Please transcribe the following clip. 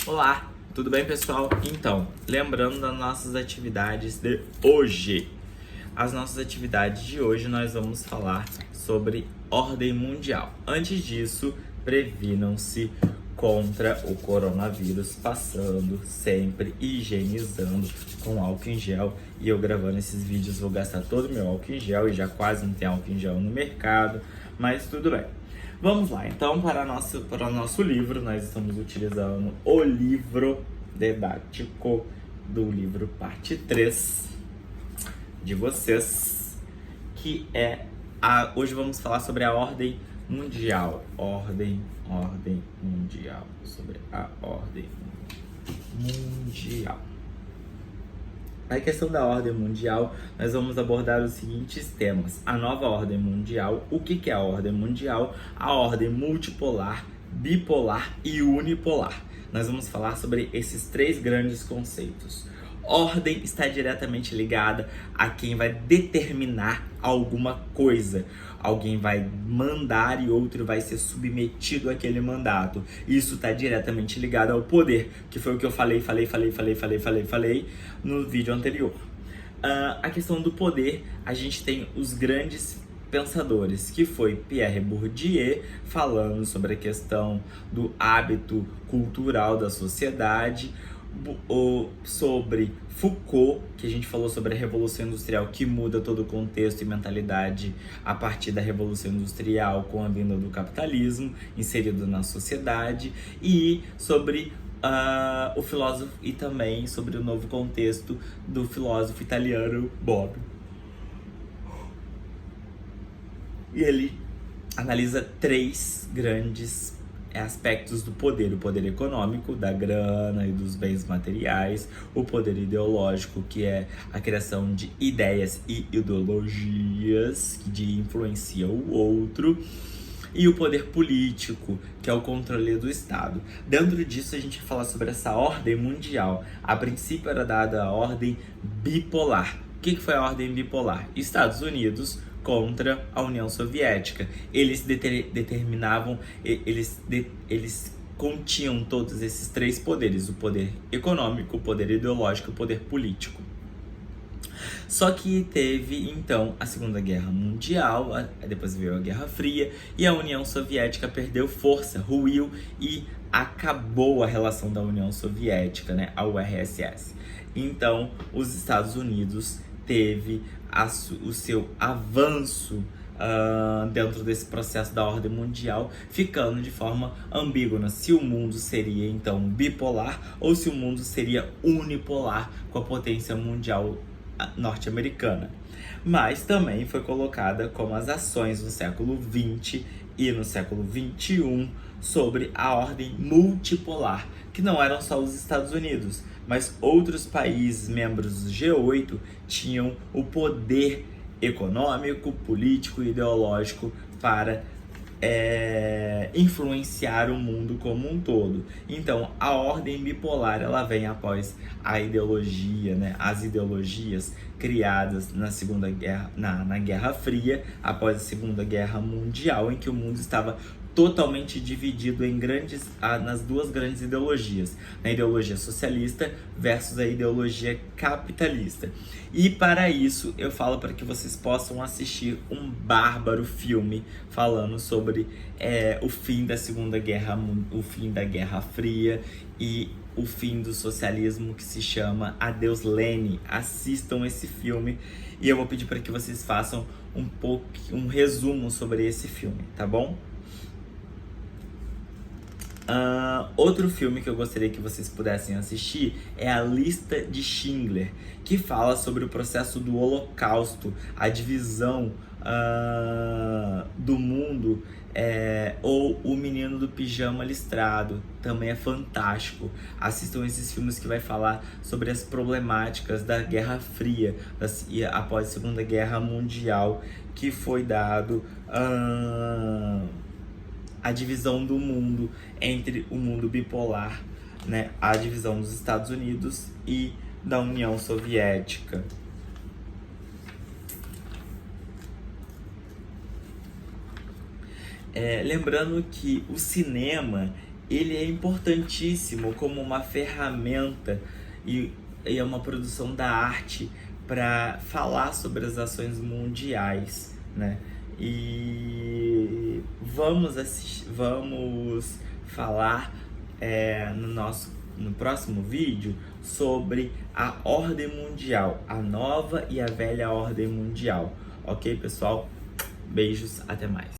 Olá, tudo bem, pessoal? Então, lembrando das nossas atividades de hoje. As nossas atividades de hoje nós vamos falar sobre ordem mundial. Antes disso, previnam-se contra o coronavírus, passando sempre higienizando com álcool em gel. E eu gravando esses vídeos vou gastar todo o meu álcool em gel e já quase não tem álcool em gel no mercado, mas tudo bem. Vamos lá, então, para o nosso livro, nós estamos utilizando o livro didático do livro parte 3 de vocês, que é hoje vamos falar sobre a ordem mundial. Ordem mundial. Sobre a ordem mundial. Na questão da ordem mundial, nós vamos abordar os seguintes temas. A nova ordem mundial, o que é a ordem mundial, a ordem multipolar, bipolar e unipolar. Nós vamos falar sobre esses três grandes conceitos. Ordem está diretamente ligada a quem vai determinar alguma coisa. Alguém vai mandar e outro vai ser submetido àquele mandato. Isso está diretamente ligado ao poder, que foi o que eu falei no vídeo anterior. A questão do poder, a gente tem os grandes pensadores, que foi Pierre Bourdieu, falando sobre a questão do hábito cultural da sociedade, sobre Foucault, que a gente falou sobre a Revolução Industrial, que muda todo o contexto e mentalidade a partir da Revolução Industrial com a vinda do capitalismo inserido na sociedade, e sobre o filósofo, e também sobre o novo contexto do filósofo italiano Bob. E ele analisa três grandes aspectos do poder: o poder econômico, da grana e dos bens materiais, o poder ideológico, que é a criação de ideias e ideologias que influenciam o outro, e o poder político, que é o controle do Estado. Dentro disso, a gente vai falar sobre essa ordem mundial. A princípio era dada a ordem bipolar. O que foi a ordem bipolar? Estados Unidos contra a União Soviética. Eles determinavam, eles continham todos esses três poderes: o poder econômico, o poder ideológico e o poder político. Só que teve, então, a Segunda Guerra Mundial, depois veio a Guerra Fria, e a União Soviética perdeu força, ruiu e acabou a relação da União Soviética, né, a URSS. Então, os Estados Unidos teve o seu avanço dentro desse processo da ordem mundial, ficando de forma ambígua se o mundo seria então bipolar ou se o mundo seria unipolar com a potência mundial norte-americana. Mas também foi colocada como as ações no século XX e no século XXI sobre a ordem multipolar, que não eram só os Estados Unidos, mas outros países membros do G8 tinham o poder econômico, político e ideológico para influenciar o mundo como um todo. Então, a ordem bipolar, ela vem após a ideologia, né, as ideologias criadas na Segunda Guerra, na Guerra Fria, após a Segunda Guerra Mundial, em que o mundo estava totalmente dividido nas duas grandes ideologias, na ideologia socialista versus a ideologia capitalista. E para isso eu falo para que vocês possam assistir um bárbaro filme falando sobre o fim da Segunda Guerra, o fim da Guerra Fria e o fim do socialismo, que se chama Adeus Lenin. Assistam esse filme e eu vou pedir para que vocês façam um resumo sobre esse filme, tá bom? Outro filme que eu gostaria que vocês pudessem assistir é A Lista de Schindler, que fala sobre o processo do Holocausto, a divisão do mundo, ou O Menino do Pijama Listrado. Também é fantástico. Assistam esses filmes que vai falar sobre as problemáticas da Guerra Fria e após a Segunda Guerra Mundial, que foi dado a divisão do mundo entre o mundo bipolar, né, a divisão dos Estados Unidos e da União Soviética. Lembrando que o cinema ele é importantíssimo como uma ferramenta e é uma produção da arte para falar sobre as ações mundiais, né? E vamos falar no próximo vídeo sobre a ordem mundial, a nova e a velha ordem mundial. Ok, pessoal? Beijos, até mais.